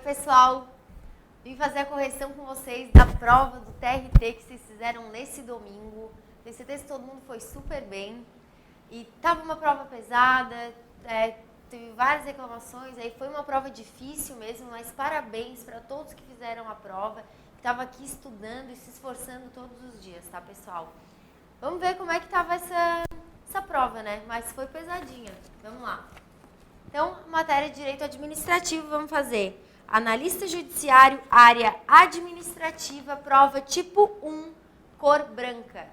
pessoal, vim fazer a correção com vocês da prova do TRT que vocês fizeram nesse domingo. Tenho certeza que todo mundo foi super bem. E tava uma prova pesada, teve várias reclamações, aí foi uma prova difícil mesmo, mas parabéns para todos que fizeram a prova, que estavam aqui estudando e se esforçando todos os dias, tá, pessoal? Vamos ver como é que tava essa prova, né? Mas foi pesadinha. Vamos lá. Então, matéria de direito administrativo, vamos fazer analista judiciário, área administrativa, prova tipo 1, cor branca.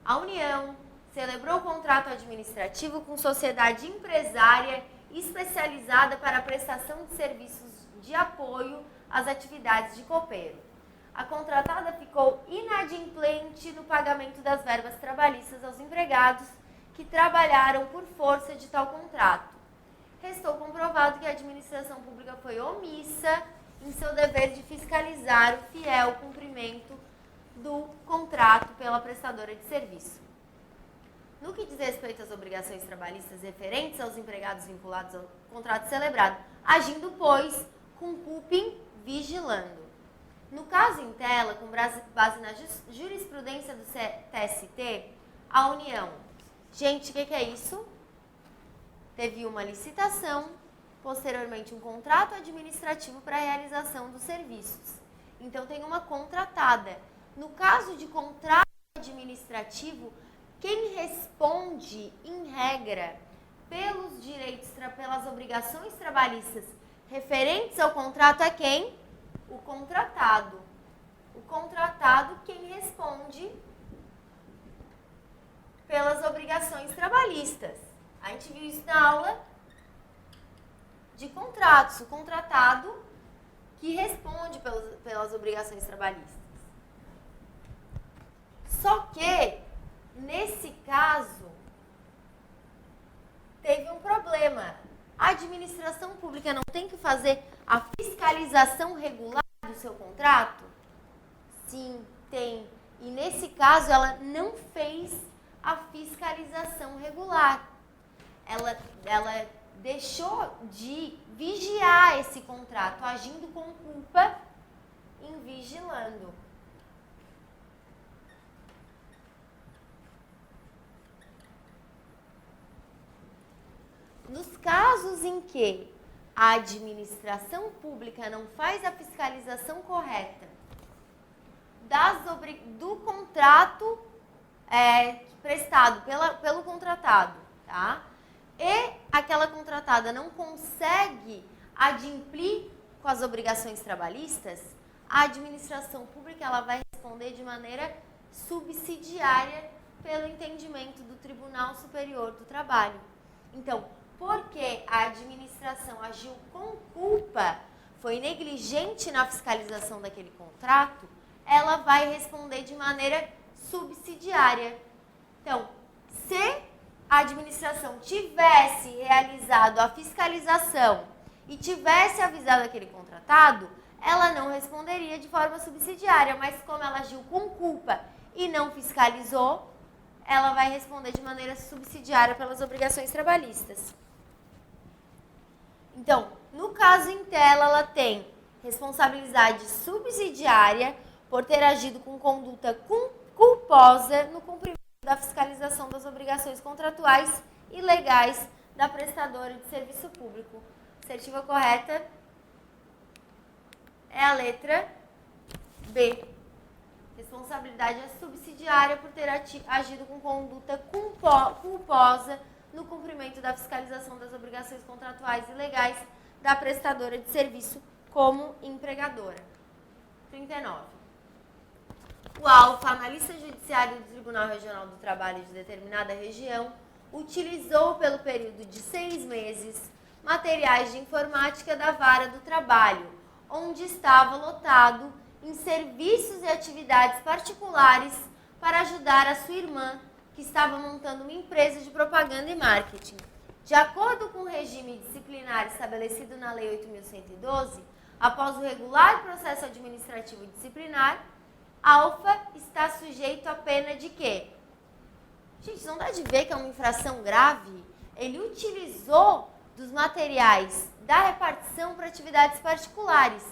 A União celebrou o contrato administrativo com sociedade empresária especializada para a prestação de serviços de apoio às atividades de copeiro. A contratada ficou inadimplente no pagamento das verbas trabalhistas aos empregados que trabalharam por força de tal contrato. Restou comprovado que a administração pública foi omissa em seu dever de fiscalizar o fiel cumprimento do contrato pela prestadora de serviço. No que diz respeito às obrigações trabalhistas referentes aos empregados vinculados ao contrato celebrado, agindo, pois, com culpa vigilando. No caso em tela, com base na jurisprudência do TST, a União. Gente, o que é isso? Teve uma licitação, posteriormente um contrato administrativo para a realização dos serviços. Então, tem uma contratada. No caso de contrato administrativo, quem responde, em regra, pelos direitos, pelas obrigações trabalhistas referentes ao contrato é quem? O contratado. O contratado, quem responde pelas obrigações trabalhistas. A gente viu isso na aula de contratos. O contratado que responde pelas obrigações trabalhistas. Só que, nesse caso, teve um problema. A administração pública não tem que fazer a fiscalização regular do seu contrato? Sim, tem. E nesse caso, ela não fez a fiscalização regular. Ela deixou de vigiar esse contrato, agindo com culpa em vigilando. Nos casos em que a administração pública não faz a fiscalização correta do contrato prestado pelo contratado, tá? E aquela contratada não consegue adimplir com as obrigações trabalhistas, a administração pública ela vai responder de maneira subsidiária pelo entendimento do Tribunal Superior do Trabalho. Então, porque a administração agiu com culpa, foi negligente na fiscalização daquele contrato, ela vai responder de maneira subsidiária. Então, se a administração tivesse realizado a fiscalização e tivesse avisado aquele contratado, ela não responderia de forma subsidiária, mas como ela agiu com culpa e não fiscalizou, ela vai responder de maneira subsidiária pelas obrigações trabalhistas. Então, no caso em tela, ela tem responsabilidade subsidiária por ter agido com conduta culposa no cumprimento da fiscalização das obrigações contratuais e legais da prestadora de serviço público. Assertiva correta é a letra B. Responsabilidade subsidiária por ter agido com conduta culposa no cumprimento da fiscalização das obrigações contratuais e legais da prestadora de serviço como empregadora. 39. O alfa, analista judiciário do Tribunal Regional do Trabalho de determinada região, utilizou pelo período de 6 meses materiais de informática da Vara do Trabalho, onde estava lotado em serviços e atividades particulares para ajudar a sua irmã, que estava montando uma empresa de propaganda e marketing. De acordo com o regime disciplinar estabelecido na Lei 8.112, após o regular processo administrativo disciplinar, alfa está sujeito à pena de quê? Gente, não dá de ver que é uma infração grave? Ele utilizou dos materiais da repartição para atividades particulares.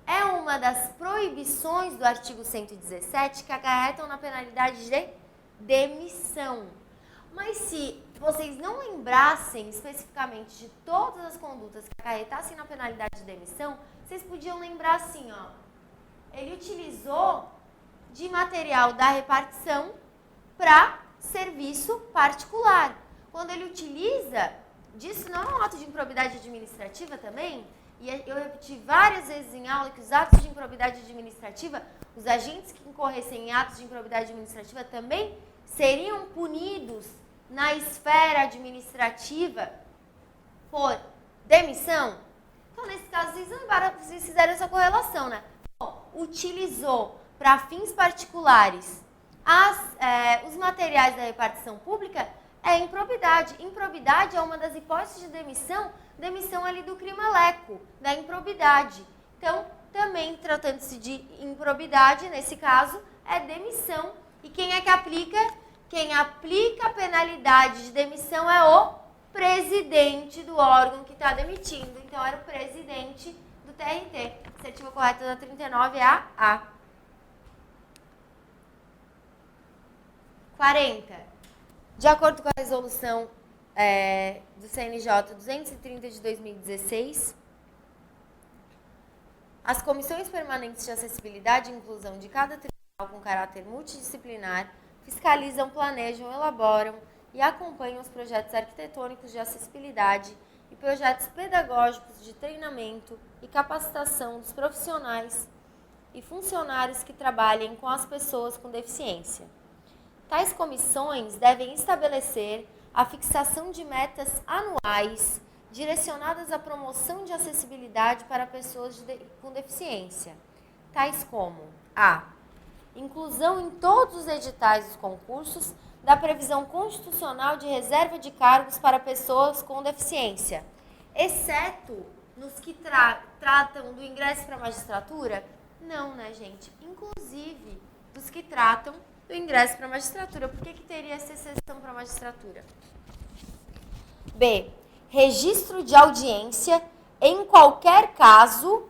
É uma das proibições do artigo 117 que acarretam na penalidade de demissão. Mas se vocês não lembrassem especificamente de todas as condutas que acarretassem na penalidade de demissão, vocês podiam lembrar assim, ó. Ele utilizou de material da repartição para serviço particular. Quando ele utiliza, disso não é um ato de improbidade administrativa também? E eu repeti várias vezes em aula que os atos de improbidade administrativa, os agentes que incorressem em atos de improbidade administrativa também seriam punidos na esfera administrativa por demissão? Então, nesse caso, vocês fizeram essa correlação, né? Utilizou para fins particulares os materiais da repartição pública, é improbidade. Improbidade é uma das hipóteses de demissão ali do crimalleco, da improbidade. Então, também tratando-se de improbidade, nesse caso, é demissão. E quem é que aplica? Quem aplica a penalidade de demissão é o presidente do órgão que está demitindo. Então, era o presidente do TRT. A assertiva correta da 39 é a A. 40. De acordo com a resolução do CNJ 230 de 2016, as comissões permanentes de acessibilidade e inclusão de cada tribunal com caráter multidisciplinar fiscalizam, planejam, elaboram e acompanham os projetos arquitetônicos de acessibilidade e projetos pedagógicos de treinamento e capacitação dos profissionais e funcionários que trabalhem com as pessoas com deficiência. Tais comissões devem estabelecer a fixação de metas anuais direcionadas à promoção de acessibilidade para pessoas com deficiência, tais como a. Inclusão em todos os editais dos concursos da previsão constitucional de reserva de cargos para pessoas com deficiência, exceto nos que tratam do ingresso para a magistratura? Não, né, gente? Inclusive, dos que tratam do ingresso para a magistratura. Por que teria essa exceção para a magistratura? B. Registro de audiência em qualquer caso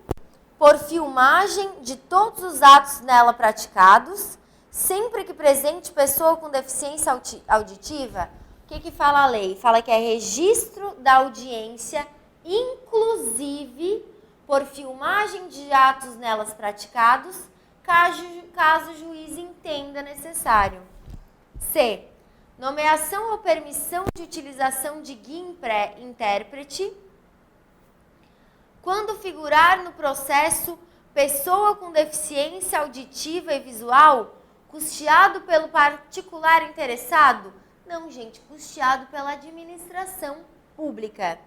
por filmagem de todos os atos nela praticados, sempre que presente pessoa com deficiência auditiva. O que fala a lei? Fala que é registro da audiência, inclusive por filmagem de atos nelas praticados, caso o juiz entenda necessário. C. Nomeação ou permissão de utilização de guia intérprete quando figurar no processo pessoa com deficiência auditiva e visual, custeado pelo particular interessado? Não, gente, custeado pela administração pública.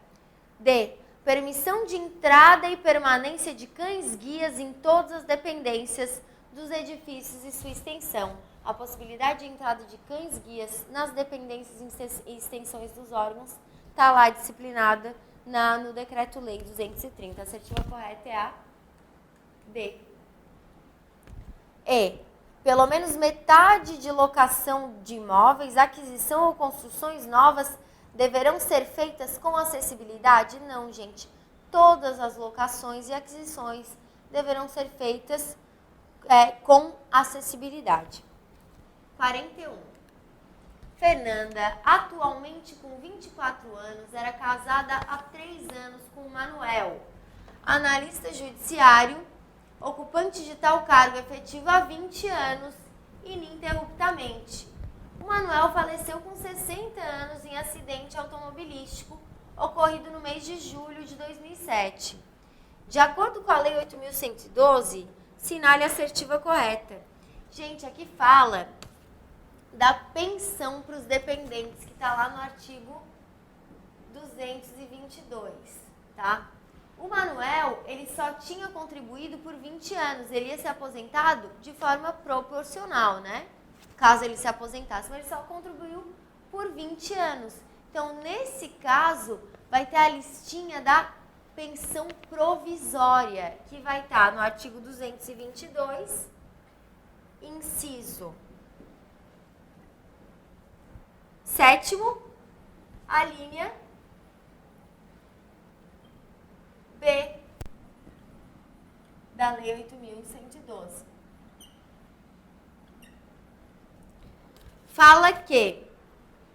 D. Permissão de entrada e permanência de cães-guias em todas as dependências dos edifícios e sua extensão. A possibilidade de entrada de cães-guias nas dependências e extensões dos órgãos está lá disciplinada no Decreto-Lei 230. A assertiva correta é a D. E. Pelo menos metade de locação de imóveis, aquisição ou construções novas deverão ser feitas com acessibilidade? Não, gente. Todas as locações e aquisições deverão ser feitas com acessibilidade. 41. Fernanda, atualmente com 24 anos, era casada há 3 anos com o Manuel, analista judiciário, ocupante de tal cargo efetivo há 20 anos, ininterruptamente. O Manuel faleceu com 60 anos em acidente automobilístico ocorrido no mês de julho de 2007. De acordo com a Lei 8.112, sinale a assertiva correta. Gente, aqui fala da pensão para os dependentes, que está lá no artigo 222, tá? O Manuel, ele só tinha contribuído por 20 anos, ele ia ser aposentado de forma proporcional, né? Caso ele se aposentasse, mas ele só contribuiu por 20 anos. Então, nesse caso, vai ter a listinha da pensão provisória, que vai estar no artigo 222, inciso 7º, a linha B da Lei 8.112. Fala que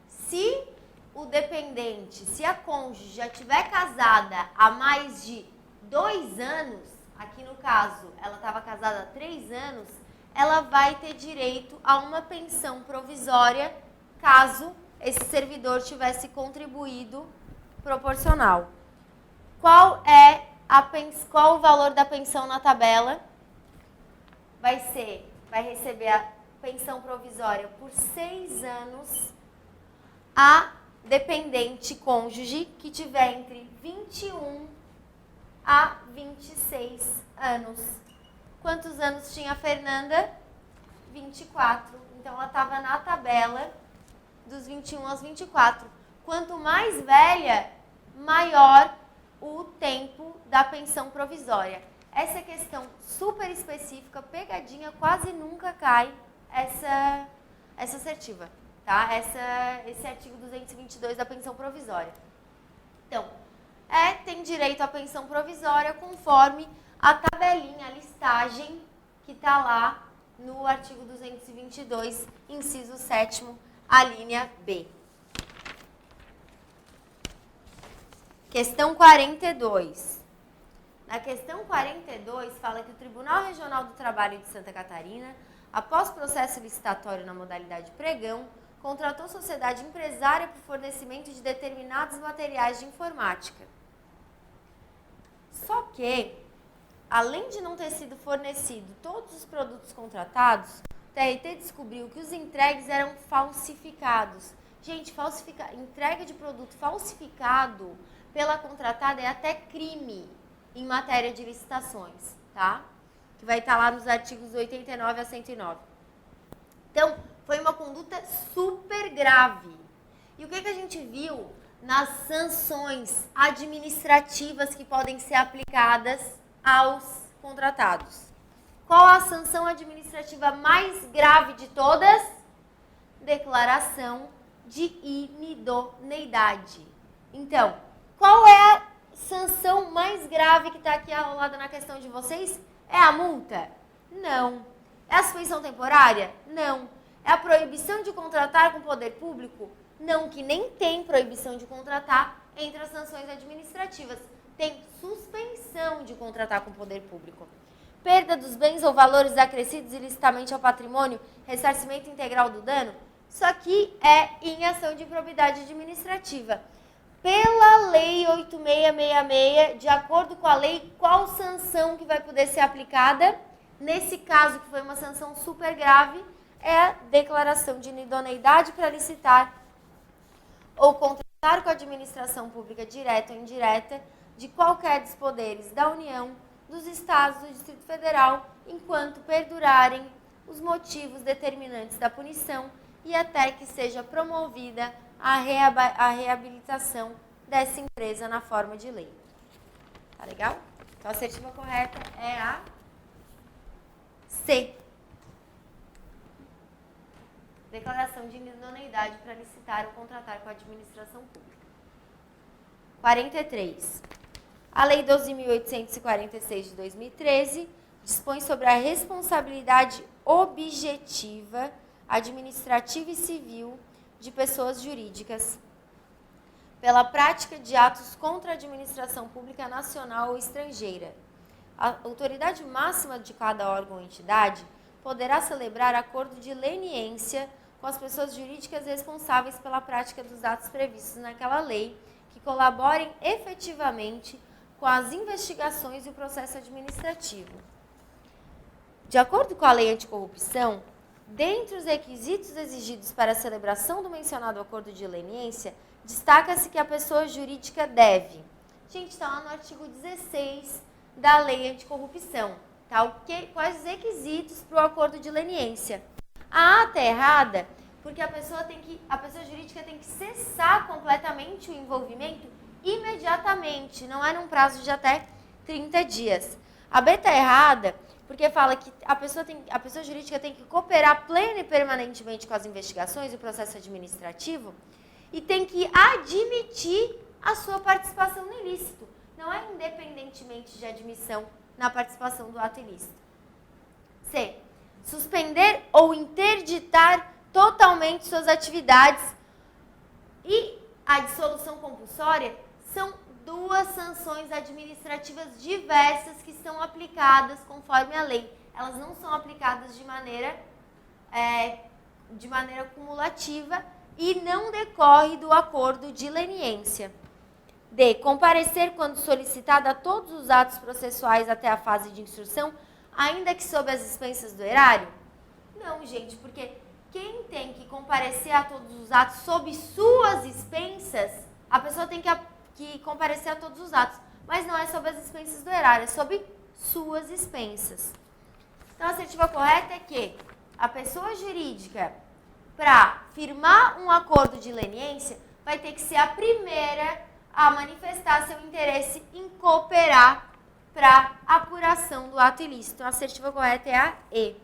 se o dependente, se a cônjuge já estiver casada há mais de 2 anos, aqui no caso ela estava casada há 3 anos, ela vai ter direito a uma pensão provisória caso esse servidor tivesse contribuído proporcional. Qual o valor da pensão na tabela? Vai receber a pensão provisória por 6 anos a dependente cônjuge que tiver entre 21 a 26 anos. Quantos anos tinha a Fernanda? 24. Então, ela estava na tabela dos 21 aos 24. Quanto mais velha, maior o tempo da pensão provisória. Essa questão super específica, pegadinha, quase nunca cai essa assertiva, tá? Esse artigo 222 da pensão provisória. Então, tem direito à pensão provisória conforme a tabelinha, a listagem que está lá no artigo 222, inciso 7º, a linha B. Questão 42. Na questão 42, fala que o Tribunal Regional do Trabalho de Santa Catarina, após processo licitatório na modalidade pregão, contratou sociedade empresária para o fornecimento de determinados materiais de informática. Só que, além de não ter sido fornecido todos os produtos contratados, o TRT descobriu que os entregues eram falsificados. Gente, entrega de produto falsificado pela contratada é até crime em matéria de licitações, tá? Que vai estar lá nos artigos 89 a 109. Então, foi uma conduta super grave. E o que a gente viu nas sanções administrativas que podem ser aplicadas aos contratados? Qual a sanção administrativa mais grave de todas? Declaração de inidoneidade. Então, qual é a sanção mais grave que está aqui arrolada na questão de vocês? É a multa? Não. É a suspensão temporária? Não. É a proibição de contratar com o poder público? Não, que nem tem proibição de contratar entre as sanções administrativas. Tem suspensão de contratar com o poder público. Perda dos bens ou valores acrescidos ilicitamente ao patrimônio, ressarcimento integral do dano. Isso aqui é em ação de improbidade administrativa. Pela Lei 8666, de acordo com a lei, qual sanção que vai poder ser aplicada? Nesse caso, que foi uma sanção super grave, é a declaração de inidoneidade para licitar ou contratar com a administração pública direta ou indireta de qualquer dos poderes da União, dos Estados, do Distrito Federal, enquanto perdurarem os motivos determinantes da punição e até que seja promovida a reabilitação dessa empresa na forma de lei. Tá legal? Então, a assertiva correta é a C. Declaração de inidoneidade para licitar ou contratar com a administração pública. 43. A Lei 12.846 de 2013 dispõe sobre a responsabilidade objetiva, administrativa e civil de pessoas jurídicas pela prática de atos contra a administração pública nacional ou estrangeira. A autoridade máxima de cada órgão ou entidade poderá celebrar acordo de leniência com as pessoas jurídicas responsáveis pela prática dos atos previstos naquela lei, que colaborem efetivamente com as investigações e o processo administrativo. De acordo com a Lei Anticorrupção, dentre os requisitos exigidos para a celebração do mencionado acordo de leniência, destaca-se que a pessoa jurídica deve... Gente, está lá no artigo 16 da Lei Anticorrupção. Tá? Quais os requisitos para o acordo de leniência? A ata é errada porque a pessoa jurídica tem que cessar completamente o envolvimento imediatamente, não é num prazo de até 30 dias. A B está errada porque fala que a pessoa jurídica tem que cooperar plena e permanentemente com as investigações e o processo administrativo e tem que admitir a sua participação no ilícito. não é independentemente de admissão na participação do ato ilícito. C. Suspender ou interditar totalmente suas atividades. E a dissolução compulsória são duas sanções administrativas diversas que são aplicadas conforme a lei. Elas não são aplicadas de maneira cumulativa e não decorre do acordo de leniência. D. Comparecer quando solicitado a todos os atos processuais até a fase de instrução, ainda que sob as expensas do erário? Não, gente, porque quem tem que comparecer a todos os atos sob suas expensas, a pessoa tem que comparecer a todos os atos, mas não é sob as expensas do erário, é sob suas expensas. Então, a assertiva correta é que a pessoa jurídica, para firmar um acordo de leniência, vai ter que ser a primeira a manifestar seu interesse em cooperar para a apuração do ato ilícito. Então, a assertiva correta é a E.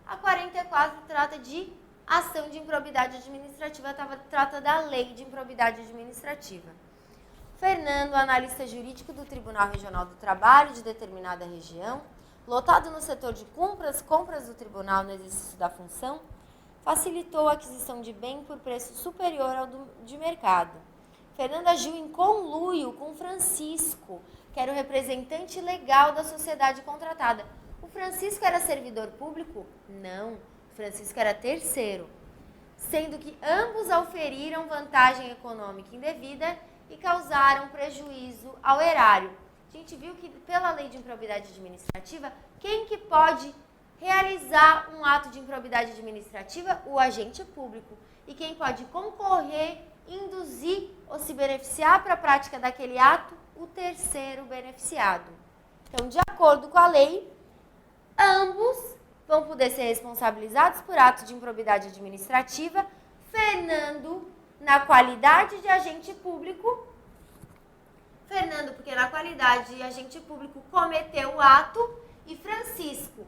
A 44 trata de ação de improbidade administrativa, trata da lei de improbidade administrativa. Fernando, analista jurídico do Tribunal Regional do Trabalho de determinada região, lotado no setor de compras do tribunal no exercício da função, facilitou a aquisição de bem por preço superior ao de mercado. Fernando agiu em conluio com Francisco, que era o representante legal da sociedade contratada. O Francisco era servidor público? Não, o Francisco era terceiro, sendo que ambos auferiram vantagem econômica indevida e causaram prejuízo ao erário. A gente viu que pela lei de improbidade administrativa, quem que pode realizar um ato de improbidade administrativa? O agente público. E quem pode concorrer, induzir ou se beneficiar para a prática daquele ato? O terceiro beneficiado. Então, de acordo com a lei, ambos vão poder ser responsabilizados por ato de improbidade administrativa. Fernando, na qualidade de agente público, porque na qualidade de agente público cometeu o ato, e Francisco,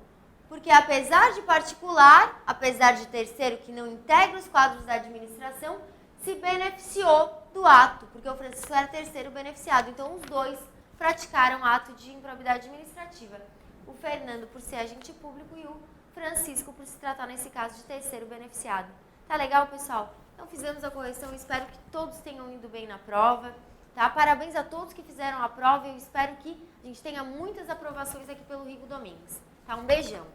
porque apesar de particular, apesar de terceiro que não integra os quadros da administração, se beneficiou do ato, porque o Francisco era terceiro beneficiado. Então, os dois praticaram ato de improbidade administrativa. O Fernando por ser agente público e o Francisco por se tratar, nesse caso, de terceiro beneficiado. Tá legal, pessoal? Então, fizemos a correção. Espero que todos tenham ido bem na prova. Tá? Parabéns a todos que fizeram a prova. Eu espero que a gente tenha muitas aprovações aqui pelo Rigo Domingues. Tá? Um beijão.